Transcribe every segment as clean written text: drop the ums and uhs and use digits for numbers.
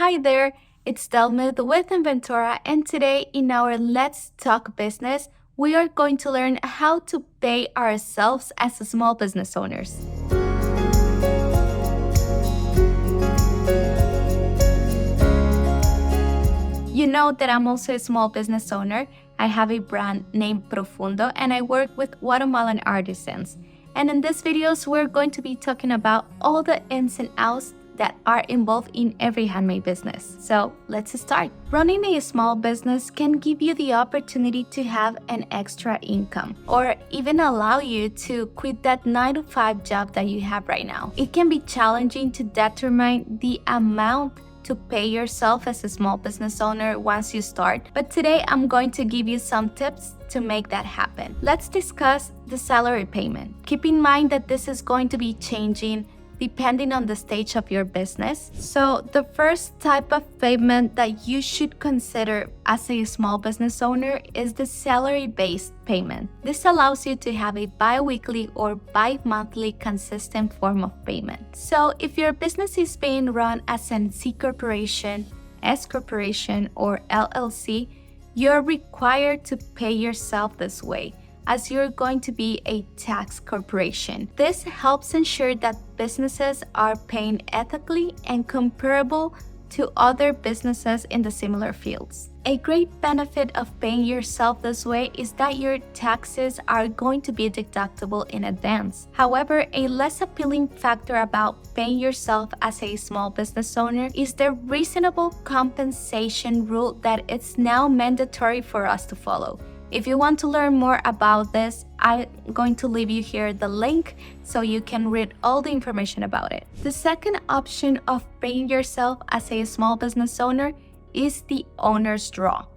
Hi there, it's Delmith with Inventora, and today in our Let's Talk Business, we are going to learn how to pay ourselves as small business owners. You know that I'm also a small business owner. I have a brand named Profundo and I work with Guatemalan artisans. And in these videos, we're going to be talking about all the ins and outs that are involved in every handmade business. So let's start. Running a small business can give you the opportunity to have an extra income or even allow you to quit that 9-to-5 job that you have right now. It can be challenging to determine the amount to pay yourself as a small business owner once you start, but today I'm going to give you some tips to make that happen. Let's discuss the salary payment. Keep in mind that this is going to be changing depending on the stage of your business. So the first type of payment that you should consider as a small business owner is the salary-based payment. This allows you to have a bi-weekly or bi-monthly consistent form of payment. So if your business is being run as an C corporation, S corporation, or LLC, you're required to pay yourself this way, as you're going to be a tax corporation. This helps ensure that businesses are paying ethically and comparable to other businesses in the similar fields. A great benefit of paying yourself this way is that your taxes are going to be deductible in advance. However, a less appealing factor about paying yourself as a small business owner is the reasonable compensation rule that it's now mandatory for us to follow. If you want to learn more about this, I'm going to leave you here the link so you can read all the information about it. The second option of paying yourself as a small business owner is the owner's draw.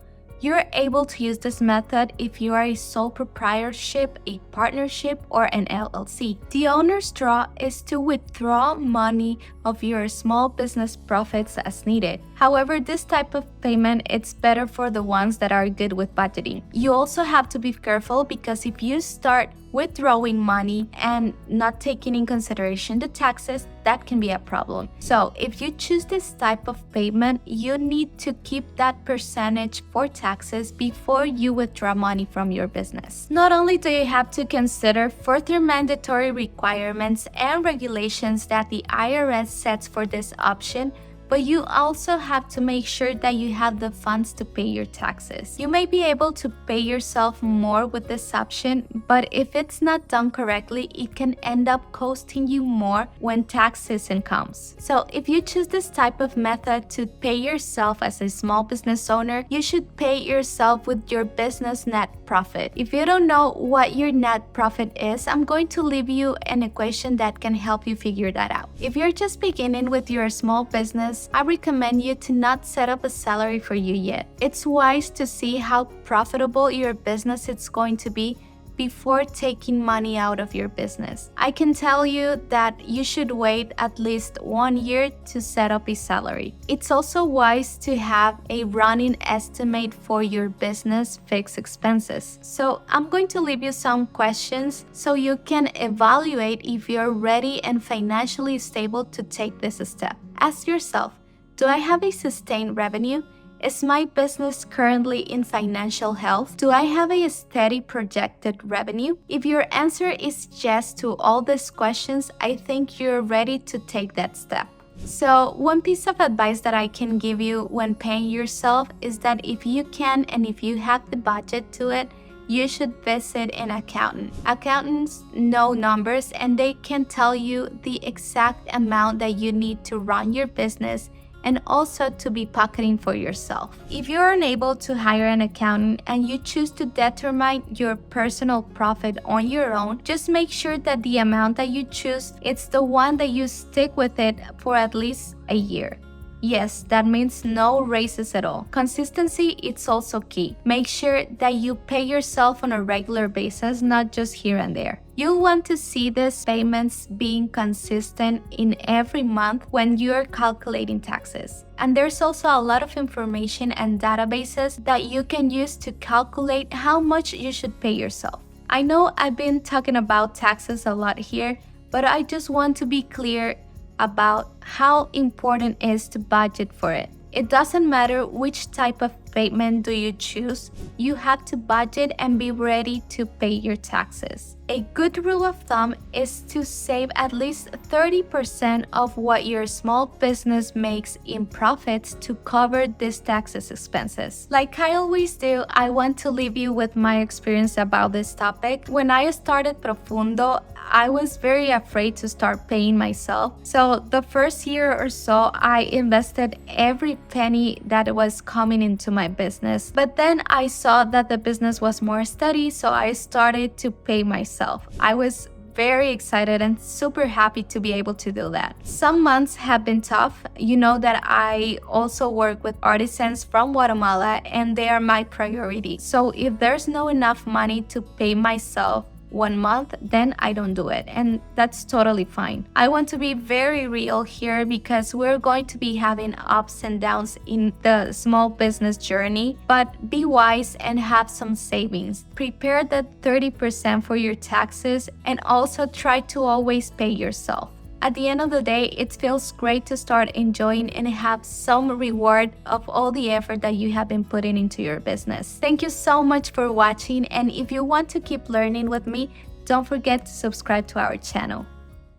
You're able to use this method if you are a sole proprietorship, a partnership, or an LLC. The owner's draw is to withdraw money of your small business profits as needed. However, this type of payment it's better for the ones that are good with budgeting. You also have to be careful because if you start withdrawing money and not taking in consideration the taxes, that can be a problem. So if you choose this type of payment, you need to keep that percentage for taxes before you withdraw money from your business. Not only do you have to consider further mandatory requirements and regulations that the IRS sets for this option, but you also have to make sure that you have the funds to pay your taxes. You may be able to pay yourself more with this option, but if it's not done correctly, it can end up costing you more when tax season comes. So if you choose this type of method to pay yourself as a small business owner, you should pay yourself with your business net profit. If you don't know what your net profit is, I'm going to leave you an equation that can help you figure that out. If you're just beginning with your small business, I recommend you to not set up a salary for you yet. It's wise to see how profitable your business is going to be before taking money out of your business. I can tell you that you should wait at least 1 year to set up a salary. It's also wise to have a running estimate for your business fixed expenses. So I'm going to leave you some questions so you can evaluate if you're ready and financially stable to take this step. Ask yourself, do I have a sustained revenue? Is my business currently in financial health? Do I have a steady projected revenue? If your answer is yes to all these questions, I think you're ready to take that step. So one piece of advice that I can give you when paying yourself is that if you can and if you have the budget to it, you should visit an accountant. Accountants know numbers and they can tell you the exact amount that you need to run your business and also to be pocketing for yourself. If you're unable to hire an accountant and you choose to determine your personal profit on your own, just make sure that the amount that you choose, it's the one that you stick with it for at least a year. Yes, that means no raises at all. Consistency is also key. Make sure that you pay yourself on a regular basis, not just here and there. You'll want to see these payments being consistent in every month when you're calculating taxes. And there's also a lot of information and databases that you can use to calculate how much you should pay yourself. I know I've been talking about taxes a lot here, but I just want to be clear about how important it is to budget for it. It doesn't matter which type of payment do you choose, you have to budget and be ready to pay your taxes. A good rule of thumb is to save at least 30% of what your small business makes in profits to cover these taxes expenses. Like I always do, I want to leave you with my experience about this topic. When I started Profundo, I was very afraid to start paying myself. So the first year or so, I invested every penny that was coming into my business. But then I saw that the business was more steady, so I started to pay myself. I was very excited and super happy to be able to do that. Some months have been tough. You know that I also work with artisans from Guatemala and they are my priority. So if there's no enough money to pay myself 1 month, then I don't do it, and that's totally fine. I want to be very real here because we're going to be having ups and downs in the small business journey, but be wise and have some savings. Prepare that 30% for your taxes and also try to always pay yourself. At the end of the day, it feels great to start enjoying and have some reward of all the effort that you have been putting into your business. Thank you so much for watching, and if you want to keep learning with me, don't forget to subscribe to our channel.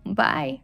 Bye!